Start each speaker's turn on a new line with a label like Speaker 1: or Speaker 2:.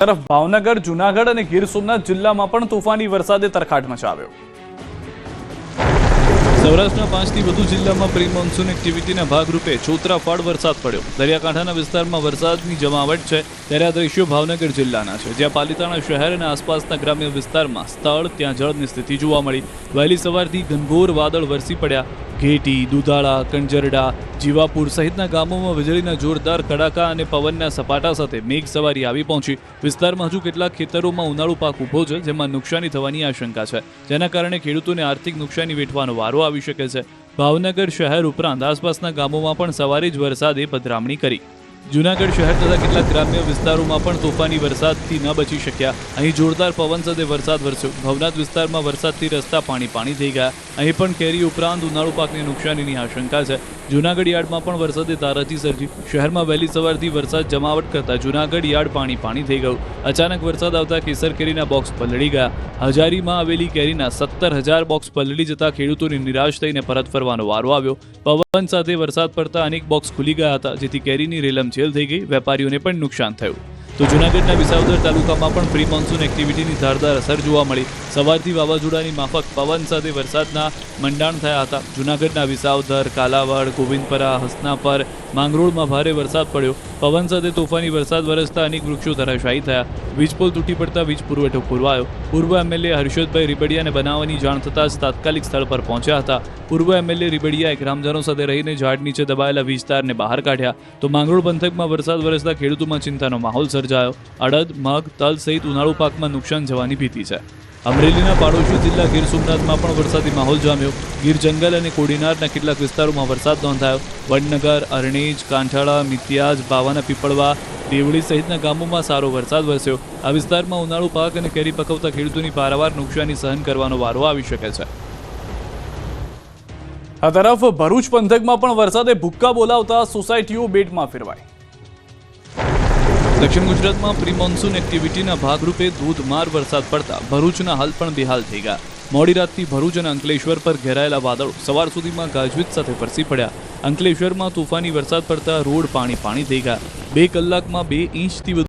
Speaker 1: તરફ ભાવનગર, જૂનાગઢ અને ગીર સોમનાથ જિલ્લામાં પણ તોફાની વરસાદે તરખાટ મચાવ્યો। સૌરાષ્ટ્રના 5 થી વધુ જિલ્લામાં પ્રી મોન્સૂન એક્ટિવિટીના ભાગરૂપે છોતરાફાડ વરસાદ પડ્યો। દરિયાકાંઠાના વિસ્તારમાં વરસાદની જમાવટ છે, ત્યારે આ દ્રશ્યો ભાવનગર જિલ્લાના છે, જ્યાં પાલિતાણા શહેર અને આસપાસના ગ્રામ્ય વિસ્તારમાં સ્થળ ત્યાં જળની સ્થિતિ જોવા મળી। વહેલી સવારથી ઘનઘોર વાદળ વરસી પડ્યા। ઘેટી, દુધાળા, કંજરડા, જીવાપુર સહિતના ગામોમાં વીજળીના જોરદાર કડાકા અને પવનના સપાટા સાથે મેઘ સવારી આવી પહોંચી। વિસ્તારમાં હજુ કેટલાક ખેતરોમાં ઉનાળુ પાક ઊભો છે, જેમાં નુકસાની થવાની આશંકા છે, જેના કારણે ખેડૂતોને આર્થિક નુકસાની વેઠવાનો વારો આવી શકે છે। ભાવનગર શહેર ઉપરાંત આસપાસના ગામોમાં પણ સવારે જ વરસાદે પધરામણી કરી। જૂનાગઢ શહેર તથા કેટલાક ગ્રામ્ય વિસ્તારોમાં પણ તોફાની વરસાદથી ન બચી શક્યા। અહીં જોરદાર પવન સાથે વરસાદ વરસ્યો। ભવનાથ વિસ્તારમાં વરસાદથી રસ્તા પાણી થઈ ગયા। અહીં પણ કેરી ઉપરાંત ઉનાળુ પાકની નુકસાનીની આશંકા છે। જૂનાગઢ યાર્ડમાં પણ વરસાદે તારાજી સર્જી। શહેરમાં વહેલી સવારથી વરસાદ જમાવટ કરતા જૂનાગઢ યાર્ડ પાણી થઈ ગયું। અચાનક વરસાદ આવતા કેસર કેરીના બોક્સ પલળી ગયા। હજારીમાં આવેલી કેરીના 17,000 બોક્સ પલળી જતા ખેડૂતોને નિરાશ થઈને પરત ફરવાનો વારો આવ્યો। પવન સાથે વરસાદ પડતા અનેક બોક્સ ખુલી ગયા હતા, જેથી કેરીની રેલમછેલ થઈ ગઈ। વેપારીઓને પણ નુકસાન થયું। તો જૂનાગઢના વિસાવદર તાલુકામાં પણ પ્રી મોન્સૂન એક્ટિવિટીની ધારદાર અસર જોવા મળી। સવારથી વાવાઝોડાની માફક પવન સાથે વરસાદના મંડાણ થયા હતા। જૂનાગઢના વિસાવદર, કાલાવાડ, ગોવિંદપરા, હસનાપર, માંગરોળમાં ભારે વરસાદ પડ્યો। પવન સાથે તોફાની વરસાદ વરસતા અનેક વૃક્ષો ધરાશાયી થયા। વીજપોલ તૂટી પડતા વીજ પુરવઠો ખોરવાયો। પૂર્વ એમએલએ હર્ષદભાઈ રીબડિયાને બનાવવાની જાણ થતાં જ તાત્કાલિક સ્થળ પર પહોંચ્યા હતા। પૂર્વ એમએલએ રીબડિયાએ ગ્રામજનો સાથે રહીને ઝાડ નીચે દબાયેલા વીજતારને બહાર કાઢ્યા। તો માંગરોળ પંથકમાં વરસાદ વરસતા ખેડૂતોમાં ચિંતાનો માહોલ સર્જાયો। અડદ, મગ, તલ સહિત ઉનાળુ પાકમાં નુકસાન જવાની ભીતિ છે। અમરેલીના પાડોશી જિલ્લા ગીર સોમનાથમાં પણ વરસાદી માહોલ જામ્યો। ગીર જંગલ અને કોડીનારના કેટલાક વિસ્તારોમાં વરસાદ નોંધાયો। વડનગર, અરણેજ, કાંઠાળા, મિત્યાજ, બાવાના પીપળવા, દેવળી સહિતના ગામોમાં સારો વરસાદ વરસ્યો। આ વિસ્તારમાં ઉનાળુ પાક અને કેરી પકવતા ખેડૂતોની પારાવાર નુકસાની સહન કરવાનો વારો આવી શકે છે। આ તરફ ભરૂચ પંથકમાં પણ વરસાદે ભૂક્કા બોલાવતા સોસાયટીઓ બેટમાં ફેરવાઈ। દક્ષિણ ગુજરાતમાં પ્રી મોન્સૂન એક્ટિવિટીના ભાગરૂપે ધોધમાર વરસાદ પડતા ભરૂચના હાલ પણ બેહાલ થઈ ગયા। મોડી રાતથી ભરૂચ અને અંકલેશ્વર પર ઘેરાયેલા વાદળો સવાર સુધીમાં ગાજવીજ સાથે વરસી પડ્યા। અંકલેશ્વરમાં તોફાની વરસાદ પડતા રોડ પાણી થઈ ગયા। 2 કલાકમાં 2 ઇંચથી